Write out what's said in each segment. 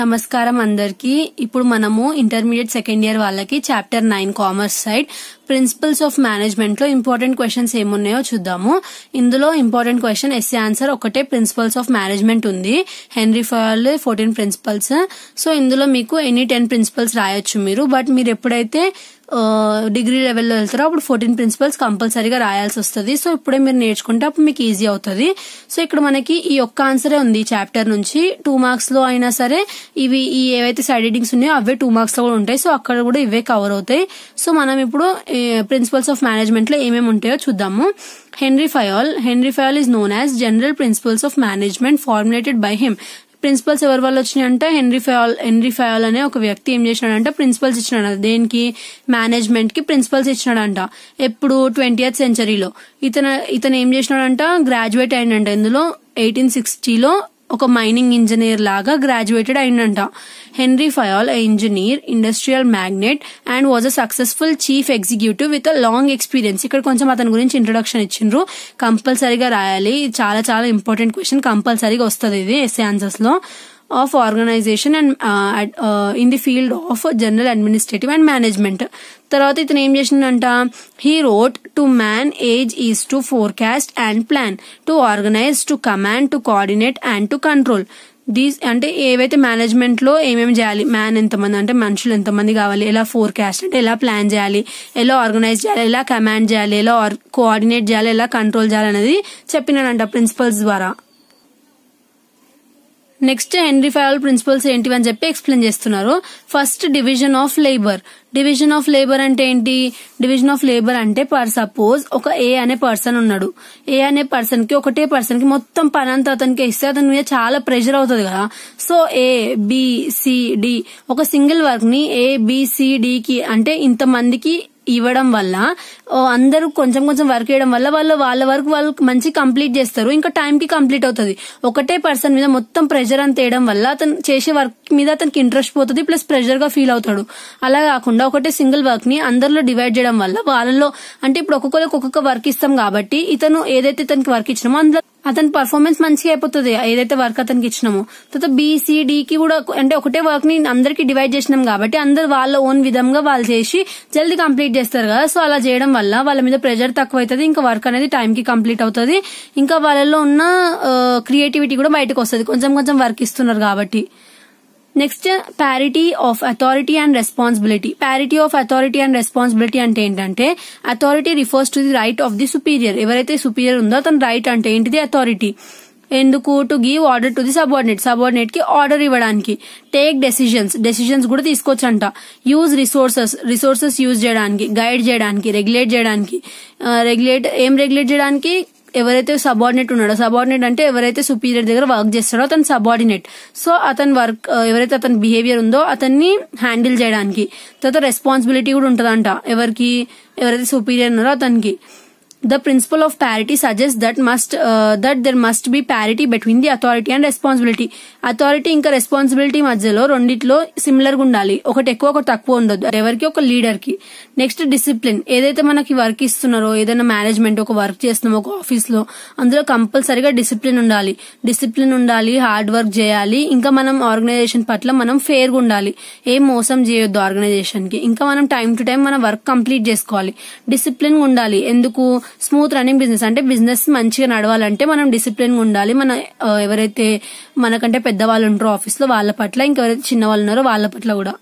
నమస్కారం అందరికి. ఇప్పుడు మనము ఇంటర్మీడియట్ సెకండ్ ఇయర్ వాళ్ళకి chapter 9 commerce side principles of management లో ఇంపార్టెంట్ క్వశ్చన్స్ ఏమున్నాయో చూద్దాము. ఇందులో ఇంపార్టెంట్ క్వశ్చన్ ఎస్ఏ ఆన్సర్ ఒకటే ప్రిన్సిపల్స్ ఆఫ్ మేనేజ్మెంట్ ఉంది. Henri Fayol 14 principles. సో ఇందులో మీకు ఎనీ 10 ప్రిన్సిపల్స్ రాయొచ్చు మీరు. బట్ మీరు ఎప్పుడైతే డిగ్రీ లెవెల్లో వెళ్తారో అప్పుడు 14 ప్రిన్సిపల్స్ కంపల్సరీగా రాయాల్సి వస్తుంది. సో ఇప్పుడే మీరు నేర్చుకుంటే అప్పుడు మీకు ఈజీ అవుతుంది. సో ఇక్కడ మనకి ఈ ఒక్క ఆన్సరే ఉంది చాప్టర్ నుంచి. 2 మార్క్స్ లో అయినా సరే ఇవి ఈ ఏవైతే సైడ్ హెడ్డింగ్స్ ఉన్నాయో అవే 2 మార్క్స్ లో కూడా ఉంటాయి. సో అక్కడ కూడా ఇవే కవర్ అవుతాయి. సో మనం ఇప్పుడు ప్రిన్సిపల్స్ ఆఫ్ మేనేజ్మెంట్ లో ఏమేమి ఉంటాయో చూద్దాము. Henri Fayol is known as general principles of management formulated by him. Principles ఎవరి వల్ల వచ్చినాయంటే హెన్రీ ఫయల్ అనే ఒక వ్యక్తి ఏం చేసినాడంట, ప్రిన్సిపల్స్ ఇచ్చినాడు. దేనికి? మేనేజ్మెంట్ కి ప్రిన్సిపల్స్ ఇచ్చినాడంట. ఎప్పుడు? 20th సెంచరీలో. ఇతను ఏం చేసినాడంట, గ్రాడ్యుయేట్ అయిందంట. ఇందులో 1860లో ఒక మైనింగ్ ఇంజనీర్ లాగా గ్రాడ్యుయేటెడ్ అయిందంట. Henri Fayol engineer, industrial magnate and was a successful chief executive with a long experience. ఇక్కడ కొంచెం అతని గురించి ఇంట్రొడక్షన్ ఇచ్చిండ్రు, కంపల్సరీగా రాయాలి. చాలా చాలా ఇంపార్టెంట్ క్వశ్చన్, కంపల్సరీగా వస్తుంది ఇది ఎస్ఏ ఆన్సర్స్ లో. Of organisation and in the field of general administrative and management. తర్వాత ఇతను ఏం చేసిందంట, he wrote to manage is to forecast and plan, to organise, to command, to coordinate and to control. These అంటే ఏవైతే management లో ఏమేమి చేయాలి, man ఎంతమంది అంటే మనుషులు ఎంతమంది కావాలి, ఎలా ఫోర్కాస్ట్ అంటే ఎలా ప్లాన్ చేయాలి, ఎలా ఆర్గనైజ్ చేయాలి, ఎలా కమాండ్ చేయాలి, ఎలా కోఆర్డినేట్ చేయాలి, ఎలా కంట్రోల్ చేయాలి అనేది చెప్పినాడంట ప్రిన్సిపల్స్ ద్వారా. నెక్స్ట్ హెన్రీ ఫయల్ ప్రిన్సిపల్స్ ఏంటివని చెప్పి ఎక్స్ప్లెయిన్ చేస్తున్నారు. First, division of labour. Division of labour అంటే ఏంటి? డివిజన్ ఆఫ్ లేబర్ అంటే పర్ సపోజ్ ఒక ఏ అనే పర్సన్ ఉన్నాడు. ఏ అనే పర్సన్ కి, ఒకటే పర్సన్ కి మొత్తం పని అంతా అతనికి ఇస్తే అతని మీద చాలా ప్రెషర్ అవుతుంది కదా. So A B C D, ఒక సింగిల్ వర్క్ ని ఏ బి సి డి కి అంటే ఇంత మందికి ఇవ్వడం వల్ల, అందరూ కొంచెం కొంచెం వర్క్ చేయడం వల్ల వాళ్ళ వర్క్ వాళ్ళు మంచి కంప్లీట్ చేస్తారు, ఇంకా టైం కి కంప్లీట్ అవుతుంది. ఒకటే పర్సన్ మీద మొత్తం ప్రెషర్ అంత వేయడం వల్ల అతను చేసే వర్క్ మీద అతనికి ఇంట్రెస్ట్ పోతుంది, ప్లస్ ప్రెషర్ గా ఫీల్ అవుతాడు. అలా కాకుండా ఒకటే సింగిల్ వర్క్ ని అందరిలో డివైడ్ చేయడం వల్ల వాళ్ళలో అంటే ఇప్పుడు ఒక్కొక్కరికి ఒక్కొక్క వర్క్ ఇస్తాం కాబట్టి ఇతను ఏదైతే ఇతనికి వర్క్ ఇచ్చినామో అందులో అతని పర్ఫార్మెన్స్ మంచిగా అయిపోతుంది, ఏదైతే వర్క్ అతనికి ఇచ్చినామో. తర్వాత బిసిడికి కూడా అంటే ఒకటే వర్క్ ని అందరికి డివైడ్ చేసినాం కాబట్టి అందరు వాళ్ళ ఓన్ విధంగా వాళ్ళు చేసి జల్దీ కంప్లీట్ చేస్తారు కదా. సో అలా చేయడం వల్ల వాళ్ళ మీద ప్రెషర్ తక్కువ అవుతుంది, ఇంకా వర్క్ అనేది టైం కి కంప్లీట్ అవుతుంది, ఇంకా వాళ్ళలో ఉన్న క్రియేటివిటీ కూడా బయటకు వస్తుంది, కొంచెం కొంచెం వర్క్ ఇస్తున్నారు కాబట్టి. Next, parity of authority and responsibility. Parity of authority and responsibility అంటే ఏంటంటే, authority refers to the right of the superior. ఎవరైతే సుపీరియర్ ఉందో అతను రైట్ అంటే ఏంటిది? అథారిటీ. ఎందుకు? To give order to the subordinate కి ఆర్డర్ ఇవ్వడానికి. టేక్ డెసిషన్స్ కూడా తీసుకోవచ్చంట. యూజ్ రిసోర్సెస్ యూజ్ చేయడానికి, గైడ్ చేయడానికి, రెగ్యులేట్ చేయడానికి. రెగ్యులేట్ చేయడానికి ఎవరైతే సబార్డినేట్ ఉన్నాడో, సబార్డినేట్ అంటే ఎవరైతే సుపీరియర్ దగ్గర వర్క్ చేస్తాడో అతను సబార్డినేట్. సో అతని వర్క్ ఎవరైతే అతని బిహేవియర్ ఉందో అతన్ని హ్యాండిల్ చేయడానికి. తర్వాత రెస్పాన్సిబిలిటీ కూడా ఉంటదంట ఎవరైతే సుపీరియర్ ఉన్నారో అతనికి. The principle of parity suggests that there must be parity between the authority and responsibility. Authority ఇంకా రెస్పాన్సిబిలిటీ మధ్యలో రెండిట్లో సిమిలర్ గా ఉండాలి, ఒకటి ఎక్కువ ఒకటి తక్కువ ఉండదు, ఎవరికి ఒక లీడర్ కి. Next, discipline. ఏదైతే మనకి వర్క్ ఇస్తున్నారో, ఏదైనా మేనేజ్మెంట్ ఒక వర్క్ చేస్తున్నామో ఒక ఆఫీస్ లో, అందులో కంపల్సరీగా డిసిప్లిన్ ఉండాలి, హార్డ్ వర్క్ చేయాలి, ఇంకా మనం ఆర్గనైజేషన్ పట్ల మనం ఫేర్ గా ఉండాలి, ఏం మోసం చేయొద్దు ఆర్గనైజేషన్ కి, ఇంకా మనం టైం టు టైం మన వర్క్ కంప్లీట్ చేసుకోవాలి. డిసిప్లిన్ గా ఉండాలి. ఎందుకు? స్మూత్ రన్నింగ్ బిజినెస్ అంటే బిజినెస్ మంచిగా నడవాలంటే మనం డిసిప్లిన్ గా ఉండాలి. మన ఎవరైతే మనకంటే పెద్దవాళ్ళు ఉంటారో ఆఫీస్ లో వాళ్ళ పట్ల, ఇంకెవరైతే చిన్న వాళ్ళు ఉన్నారో వాళ్ళ పట్ల కూడా.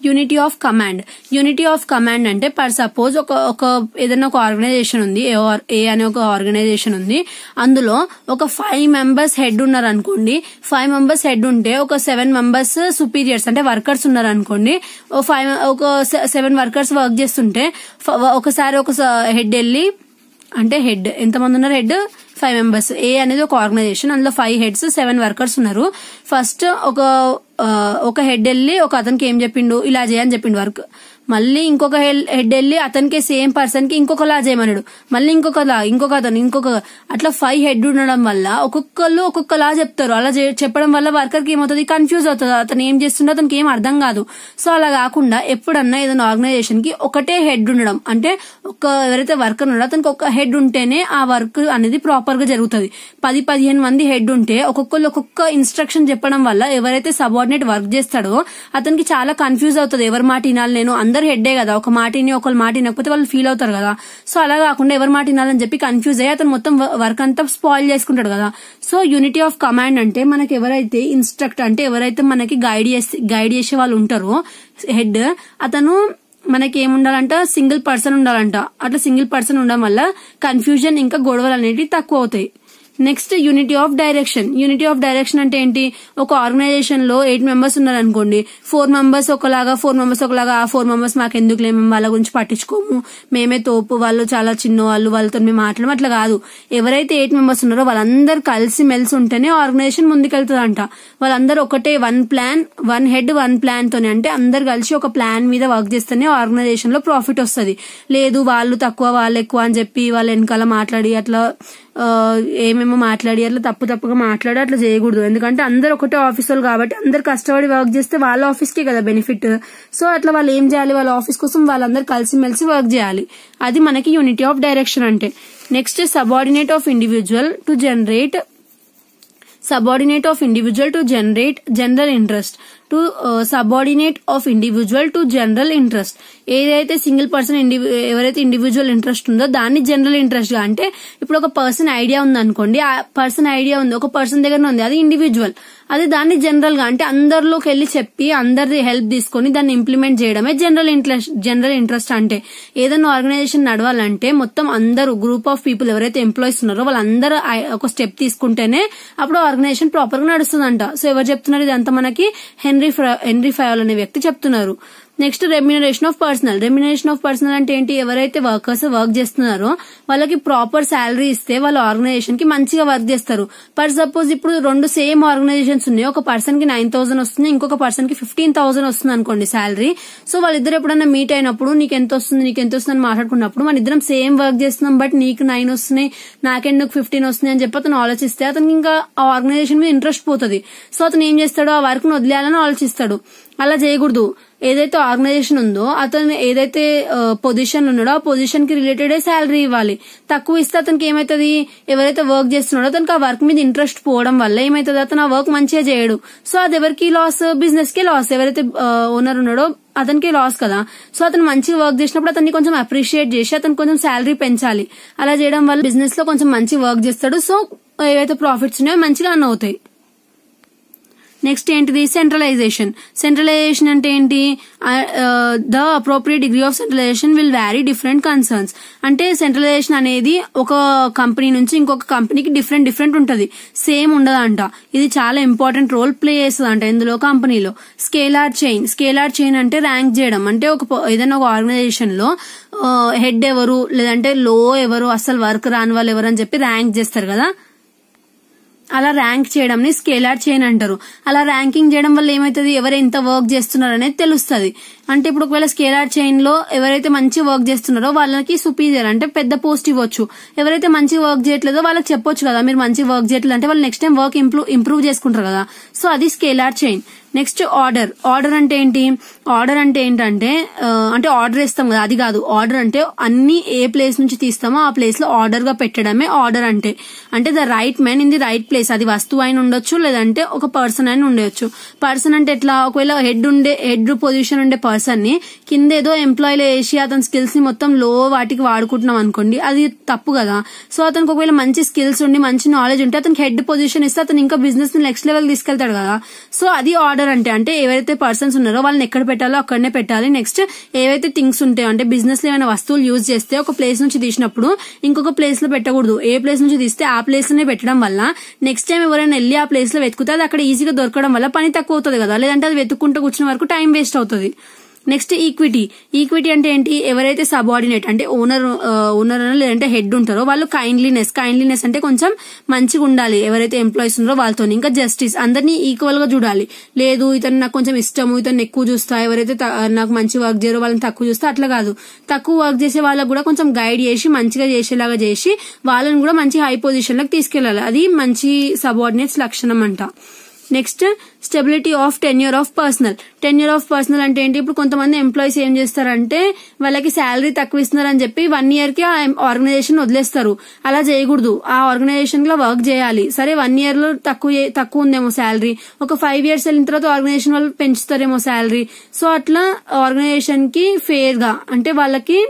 యూనిటీ ఆఫ్ కమాండ్ అంటే పర్ సపోజ్ ఒక ఏదైనా ఒక ఆర్గనైజేషన్ ఉంది, ఏ అనే ఒక ఆర్గనైజేషన్ ఉంది, అందులో ఒక 5 మెంబర్స్ హెడ్ ఉన్నారు అనుకోండి. 5 మెంబర్స్ హెడ్ ఉంటే ఒక 7 మెంబర్స్ సుపీరియర్స్ అంటే వర్కర్స్ ఉన్నారు అనుకోండి. ఒక 7 వర్కర్స్ వర్క్ చేస్తుంటే ఒకసారి ఒక హెడ్ వెళ్ళి, అంటే హెడ్ ఎంతమంది ఉన్నారు? Head 5 members. ఏ అనేది ఒక ఆర్గనైజేషన్, అందులో 5 హెడ్స్ 7 వర్కర్స్ ఉన్నారు. ఫస్ట్ ఒక హెడ్ వెళ్ళి ఒక అతనికి ఏం చెప్పిండు, ఇలా చేయని చెప్పిండు వర్క్. మళ్ళీ ఇంకొక హెడ్ వెళ్ళి అతనికి సేమ్ పర్సన్ కి ఇంకొకలా చేయమన్నాడు, మళ్ళీ ఇంకొకలా, ఇంకొక అట్లా 5 హెడ్ ఉండడం వల్ల ఒక్కొక్కళ్ళు ఒక్కొక్కలా చెప్తారు. అలా చెప్పడం వల్ల వర్కర్ కి ఏమవుతుంది, కన్ఫ్యూజ్ అవుతుంది, అతను ఏం చేస్తుండో అతనికి ఏం అర్థం కాదు. సో అలా కాకుండా ఎప్పుడన్నా ఏదైనా ఆర్గనైజేషన్ కి ఒకటే హెడ్ ఉండడం, అంటే ఎవరైతే వర్కర్ ఉన్నాడో అతనికి ఒక హెడ్ ఉంటేనే ఆ వర్క్ అనేది ప్రాపర్ గా జరుగుతుంది. 10-15 మంది హెడ్ ఉంటే ఒక్కొక్కళ్ళు ఒక్కొక్క ఇన్స్ట్రక్షన్ చెప్పడం వల్ల ఎవరైతే సబార్డినేట్ వర్క్ చేస్తాడో అతనికి చాలా కన్ఫ్యూజ్ అవుతుంది. ఎవరి మాట వినాలి, నేను అందరు హెడ్డే కదా, ఒక మాటిని ఒకళ్ళు మాట వినకపోతే వాళ్ళు ఫీల్ అవుతారు కదా. సో అలా కాకుండా ఎవరి మాట వినాలని చెప్పి కన్ఫ్యూజ్ అయ్యి అతను మొత్తం వర్క్ అంతా స్పాయిల్ చేసుకుంటాడు కదా. సో యూనిటీ ఆఫ్ కమాండ్ అంటే మనకి ఎవరైతే ఇన్స్ట్రక్ట్ అంటే ఎవరైతే మనకి గైడ్ చేసే వాళ్ళు ఉంటారో హెడ్, అతను మనకి ఏముండాలంట, సింగిల్ పర్సన్ ఉండాలంట. అట్లా సింగిల్ పర్సన్ ఉండడం వల్ల కన్ఫ్యూజన్ ఇంకా గొడవలు అనేవి తక్కువ అవుతాయి. Next unity of direction. Unity of direction అంటే ఏంటి, ఒక ఆర్గనైజేషన్ లో 8 మెంబర్స్ ఉన్నారనుకోండి, 4 మెంబర్స్ ఒకలాగా, 4 మెంబర్స్ ఒకలాగా, ఆ 4 మెంబర్స్ మాకు ఎందుకులే, మేము వాళ్ళ గురించి పట్టించుకోము, మేమే తోపు, వాళ్ళు చాలా చిన్న వాళ్ళు, వాళ్ళతో మేము మాట్లాడము, అట్లా కాదు. ఎవరైతే 8 మెంబర్స్ ఉన్నారో వాళ్ళందరూ కలిసి మెలిసి ఉంటేనే ఆర్గనైజేషన్ ముందుకెళ్తుందంట. వాళ్ళందరూ ఒకటే one plan, one head one plan తోనే, అంటే అందరు కలిసి ఒక ప్లాన్ మీద వర్క్ చేస్తేనే ఆర్గనైజేషన్ లో ప్రాఫిట్ వస్తుంది. లేదు వాళ్ళు తక్కువ వాళ్ళు ఎక్కువ అని చెప్పి వాళ్ళ వెనకాల మాట్లాడి అట్లా ఏమేమో మాట్లాడి అట్లా తప్పుగా మాట్లాడి అట్లా చేయకూడదు. ఎందుకంటే అందరు ఒకటే ఆఫీసులు కాబట్టి అందరు కష్టపడి వర్క్ చేస్తే వాళ్ళ ఆఫీస్ కే కదా బెనిఫిట్. సో అట్లా వాళ్ళు ఏం చేయాలి, వాళ్ళ ఆఫీస్ కోసం వాళ్ళందరూ కలిసిమెలిసి వర్క్ చేయాలి. అది మనకి యూనిటీ ఆఫ్ డైరెక్షన్ అంటే. Next subordinate of individual to generate general interest. To subordinate of individual to general interest. ఏదైతే సింగిల్ పర్సన్ ఎవరైతే ఇండివిజువల్ ఇంట్రెస్ట్ ఉందో దాన్ని జనరల్ ఇంట్రెస్ట్ గా, అంటే ఇప్పుడు ఒక పర్సన్ ఐడియా ఉంది అనుకోండి, ఆ పర్సన్ ఐడియా ఉంది ఒక పర్సన్ దగ్గర ఉంది, అది ఇండివిజువల్. అది దాన్ని జనరల్ గా, అంటే అందరిలోకి వెళ్లి చెప్పి అందరి హెల్ప్ తీసుకొని దాన్ని ఇంప్లిమెంట్ చేయడమే జనరల్ ఇంట్రెస్ట్ అంటే. ఏదైనా ఆర్గనైజేషన్ నడవాలంటే మొత్తం అందరూ గ్రూప్ ఆఫ్ పీపుల్ ఎవరైతే ఎంప్లాయీస్ ఉన్నారో వాళ్ళందరూ ఒక స్టెప్ తీసుకుంటేనే అప్పుడు ఆర్గనైజేషన్ ప్రాపర్ గా నడుస్తుందంట. సో ఎవరు చెప్తున్నారు ఇదంతా, మనకి హెన్రీ ఫయోల్ అనే వ్యక్తి చెప్తున్నారు. Next remuneration of personal. Remuneration of personal అంటే ఏంటి, ఎవరైతే వర్కర్స్ వర్క్ చేస్తున్నారో వాళ్ళకి ప్రాపర్ శాలరీ ఇస్తే వాళ్ళ ఆర్గనైజేషన్ కి మంచిగా వర్క్ చేస్తారు. ఫర్ సపోజ్ ఇప్పుడు 2 సేమ్ ఆర్గనైజేషన్స్ ఉన్నాయి, ఒక పర్సన్ కి 9,000 వస్తుంది, ఇంకొక పర్సన్ కి 15,000 వస్తుంది అనుకోండి శాలరీ. సో వాళ్ళిద్దరు ఎప్పుడైనా మీట్ అయినప్పుడు నీకు ఎంత వస్తుంది అని మాట్లాడుకున్నప్పుడు మన ఇద్దరం సేమ్ వర్క్ చేస్తున్నాం, బట్ నీకు 9 వస్తున్నాయి నాకెందుకు 15 వస్తున్నాయి అని చెప్పి అతను ఆలోచిస్తే అతనికి ఇంకా ఆ ఆర్గనైజేషన్ మీద ఇంట్రెస్ట్ పోతుంది. సో అతను ఏం చేస్తాడు, ఆ వర్క్ ను వదిలేయాలని ఆలోచిస్తాడు. అలా చేయకూడదు. ఏదైతే ఆర్గనైజేషన్ ఉందో అతను ఏదైతే పొజిషన్ ఉన్నాడో ఆ పొజిషన్ కి రిలేటెడ్ శాలరీ ఇవ్వాలి. తక్కువ ఇస్తే అతనికి ఏమైతుంది, ఎవరైతే వర్క్ చేస్తున్నాడో అతనికి ఆ వర్క్ మీద ఇంట్రెస్ట్ పోవడం వల్ల ఏమైతుంది, అతను ఆ వర్క్ మంచిగా చేయడు. సో అది ఎవరికి లాస్, బిజినెస్ కి లాస్. ఎవరైతే ఓనర్ ఉన్నాడో అతనికి లాస్ కదా. సో అతను మంచిగా వర్క్ చేసినప్పుడు అతన్ని కొంచెం అప్రిషియేట్ చేసి అతను కొంచెం శాలరీ పెంచాలి. అలా చేయడం వల్ల బిజినెస్ లో కొంచెం మంచి వర్క్ చేస్తాడు. సో ఏవైతే ప్రాఫిట్స్ ఉన్నాయో మంచిగా రన్ అవుతాయి. నెక్స్ట్ ఏంటిది, సెంట్రలైజేషన్. సెంట్రలైజేషన్ అంటే ఏంటి, the appropriate degree of centralization will vary different concerns. అంటే సెంట్రలైజేషన్ అనేది ఒక కంపెనీ నుంచి ఇంకొక కంపెనీకి డిఫరెంట్ ఉంటది, సేమ్ ఉండదంట. ఇది చాలా ఇంపార్టెంట్ రోల్ ప్లే చేస్తుందంట ఇందులో కంపెనీలో. స్కేలార్ చైన్ అంటే ర్యాంక్ చేయడం, అంటే ఏదైనా ఒక ఆర్గనైజేషన్ లో హెడ్ ఎవరు లేదంటే లో ఎవరు, అసలు వర్క్ రాని వాళ్ళు ఎవరు అని చెప్పి ర్యాంక్ చేస్తారు కదా, అలా ర్యాంక్ చేయడం ని స్కేలార్ చైన్ అంటారు. అలా ర్యాంకింగ్ చేయడం వల్ల ఏమైతుంది, ఎవరు ఎంత వర్క్ చేస్తున్నారు అనేది తెలుస్తుంది. అంటే ఇప్పుడు ఒకవేళ స్కేలార్ చైన్ లో ఎవరైతే మంచి వర్క్ చేస్తున్నారో వాళ్ళకి సుపీరియర్ అంటే పెద్ద పోస్ట్ ఇవ్వచ్చు. ఎవరైతే మంచి వర్క్ చేయట్లేదో వాళ్ళకి చెప్పొచ్చు కదా, మీరు మంచి వర్క్ చేయట్లేదు అంటే వాళ్ళు నెక్స్ట్ టైం వర్క్ ఇంప్రూవ్ చేసుకుంటారు కదా. సో అది స్కేలార్ చైన్. నెక్స్ట్ ఆర్డర్ అంటే ఏంటి, ఆర్డర్ అంటే ఏంటంటే అంటే ఆర్డర్ ఇస్తాం కదా, అది కాదు. ఆర్డర్ అంటే అన్ని ఏ ప్లేస్ నుంచి తీస్తామో ఆ ప్లేస్ లో ఆర్డర్ గా పెట్టడమే ఆర్డర్ అంటే. అంటే the right man in the right place. అది వస్తువు అయిన ఉండొచ్చు లేదంటే ఒక పర్సన్ అయిన ఉండొచ్చు. పర్సన్ అంటే ఎట్లా, ఒకవేళ హెడ్ పొజిషన్ ఉండే పర్సన్ ని కింద ఏదో ఎంప్లాయీలో వేసి అతని స్కిల్స్ ని మొత్తం లో వాటికి వాడుకుంటున్నాం అనుకోండి, అది తప్పు కదా. సో అతనికి ఒకవేళ మంచి స్కిల్స్ ఉండి మంచి నాలెడ్జ్ ఉంటే అతనికి హెడ్ పొజిషన్ ఇస్తే అతను ఇంకా బిజినెస్ ని నెక్స్ట్ లెవెల్ తీసుకెళ్తాడు కదా. సో అది ఆర్డర్ అంటే ఎవరైతే పర్సన్స్ ఉన్నారో వాళ్ళని ఎక్కడ పెట్టాలో అక్కడనే పెట్టాలి. నెక్స్ట్ ఏవైతే థింగ్స్ ఉంటాయో, అంటే బిజినెస్ లో ఏమైనా వస్తువులు యూజ్ చేస్తే ఒక ప్లేస్ నుంచి తీసినప్పుడు ఇంకొక ప్లేస్ లో పెట్టకూడదు. ఏ ప్లేస్ నుంచి తీస్తే ఆ ప్లేస్ లోనే పెట్టడం వల్ల నెక్స్ట్ టైం ఎవరైనా వెళ్ళి ఆ ప్లేస్ లో వెతుకుతే అది అక్కడ ఈజీగా దొరకడం వల్ల పని తక్కువ అవుతుంది కదా. లేదంటే అది వెతుక్కుంటూ కూర్చున్న వరకు టైం వేస్ట్ అవుతుంది. నెక్స్ట్ ఈక్విటీ అంటే ఏంటి, ఎవరైతే సబార్డినేట్ అంటే ఓనర్ లేదంటే హెడ్ ఉంటారో వాళ్ళు కైండ్లీనెస్ అంటే కొంచెం మంచిగా ఉండాలి ఎవరైతే ఎంప్లాయీస్ ఉన్నారో వాళ్ళతో. ఇంకా జస్టిస్, అందరినీ ఈక్వల్ గా చూడాలి. లేదు ఇతను నాకు కొంచెం ఇష్టము, ఇతను ఎక్కువ చూస్తా, ఎవరైతే నాకు మంచి వర్క్ చేయరో వాళ్ళని తక్కువ చూస్తా, అట్లా కాదు. తక్కువ వర్క్ చేసే వాళ్ళకు కూడా కొంచెం గైడ్ చేసి మంచిగా చేసేలాగా చేసి వాళ్ళని కూడా మంచి హై పొజిషన్ లకు తీసుకెళ్లాలి. అది మంచి సబార్డినేట్స్ లక్షణం అంట. Next stability of tenure of personal అంటే ఏంటి, ఇప్పుడు కొంతమంది ఎంప్లాయీస్ ఏం చేస్తారంటే వాళ్ళకి శాలరీ తక్కువ ఇస్తున్నారని చెప్పి 1 year కి ఆ ఆర్గనైజేషన్ వదిలేస్తారు. అలా చేయకూడదు. ఆ ఆర్గనైజేషన్ లో వర్క్ చేయాలి. సరే 1 year లో తక్కువ ఉందేమో శాలరీ, ఒక 5 years వెళ్ళిన తర్వాత ఆర్గనైజేషన్ వాళ్ళు పెంచుతారేమో శాలరీ. సో అట్లా ఆర్గనైజేషన్ కి ఫెయిర్ గా అంటే వాళ్ళకి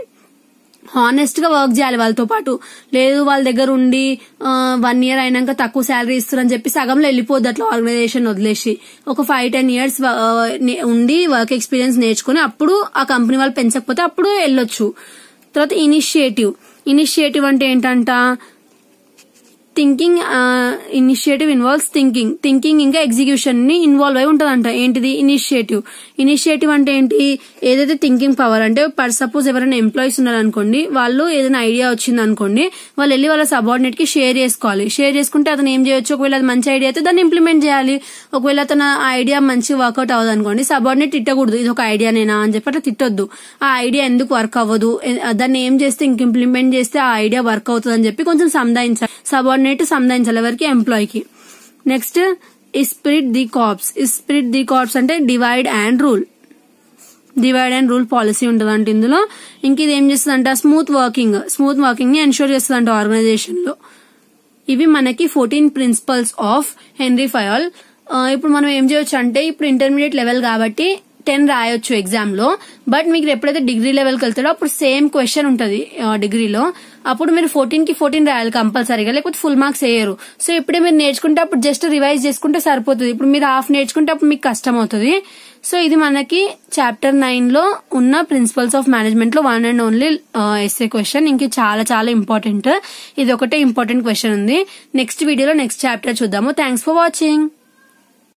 హానెస్ట్ గా వర్క్ చేయాలి వాళ్ళతో పాటు. లేదు వాళ్ళ దగ్గర ఉండి 1 year అయినాక తక్కువ శాలరీ ఇస్తారని చెప్పి సగంలో వెళ్ళిపోద్ది అట్లా ఆర్గనైజేషన్ వదిలేసి. ఒక 5-10 years ఉండి వర్క్ ఎక్స్పీరియన్స్ నేర్చుకుని అప్పుడు ఆ కంపెనీ వాళ్ళు పెంచకపోతే అప్పుడు వెళ్ళొచ్చు. తర్వాత ఇనిషియేటివ్ అంటే ఏంటంట, ఇనిషియేటివ్ ఇన్వాల్వ్స్ థింకింగ్ ఇంకా ఎగ్జిక్యూషన్ ని ఇన్వాల్వ్ అయి ఉంటదంట. ఏంటిది ఇనిషియేటివ్ అంటే ఏంటి, ఏదైతే థింకింగ్ పవర్ అంటే సపోజ్ ఎవరైనా ఎంప్లాయీస్ ఉన్నారనుకోండి, వాళ్ళు ఏదైనా ఐడియా వచ్చింది అనుకోండి, వాళ్ళు వెళ్ళి వాళ్ళ సబార్డినేట్ కి షేర్ చేసుకోవాలి. షేర్ చేసుకుంటే అతను ఏం చేయొచ్చు, ఒకవేళ అది మంచి ఐడియా అయితే దాన్ని ఇంప్లిమెంట్ చేయాలి. ఒకవేళ అతను ఆ ఐడియా మంచి వర్కౌట్ అవ్వదు అనుకోండి, సబార్డినేట్ తిట్టకూడదు, ఇది ఒక ఐడియానేనా అని చెప్పి అట్లా తిట్టొద్దు. ఆ ఐడియా ఎందుకు వర్క్ అవ్వదు, దాన్ని ఏం చేస్తే ఇంక ఇంప్లిమెంట్ చేస్తే ఆ ఐడియా వర్క్ అవుతుంది అని చెప్పి కొంచెం సబార్డినేట్ సంధానించాలి ఎవరికి, ఎంప్లాయీకి. నెక్స్ట్ స్పిరిట్ ది కార్ప్స్ అంటే డివైడ్ అండ్ రూల్ పాలసీ ఉంటదంట ఇందులో. ఇంక ఇది ఏం చేస్తుందంట, స్మూత్ వర్కింగ్ ని ఎన్షూర్ చేస్తుందంట ఆర్గనైజేషన్ లో. ఇవి మనకి 14 ప్రిన్సిపల్స్ ఆఫ్ హెన్రీ ఫయాల్. ఇప్పుడు మనం ఏం చేయొచ్చు అంటే, ఇప్పుడు ఇంటర్మీడియట్ లెవెల్ కాబట్టి 10 రాయొచ్చు ఎగ్జామ్ లో. బట్ మీకు ఎప్పుడైతే డిగ్రీ లెవెల్కి వెళ్తాడో అప్పుడు సేమ్ క్వశ్చన్ ఉంటది డిగ్రీలో, అప్పుడు మీరు 14 రాయాలి కంపల్సరీగా, లేకపోతే ఫుల్ మార్క్స్ వేయరు. సో ఇప్పుడే మీరు నేర్చుకుంటే అప్పుడు జస్ట్ రివైజ్ చేసుకుంటే సరిపోతుంది. ఇప్పుడు మీరు హాఫ్ నేర్చుకుంటే అప్పుడు మీకు కష్టం అవుతుంది. సో ఇది మనకి చాప్టర్ 9 లో ఉన్న ప్రిన్సిపల్స్ ఆఫ్ మేనేజ్మెంట్ లో 1 and only ఎస్ఏ క్వశ్చన్. ఇంక చాలా చాలా ఇంపార్టెంట్, ఇది ఒకటే ఇంపార్టెంట్ క్వశ్చన్ ఉంది. నెక్స్ట్ వీడియోలో నెక్స్ట్ చాప్టర్ చూద్దాము. Thanks for watching.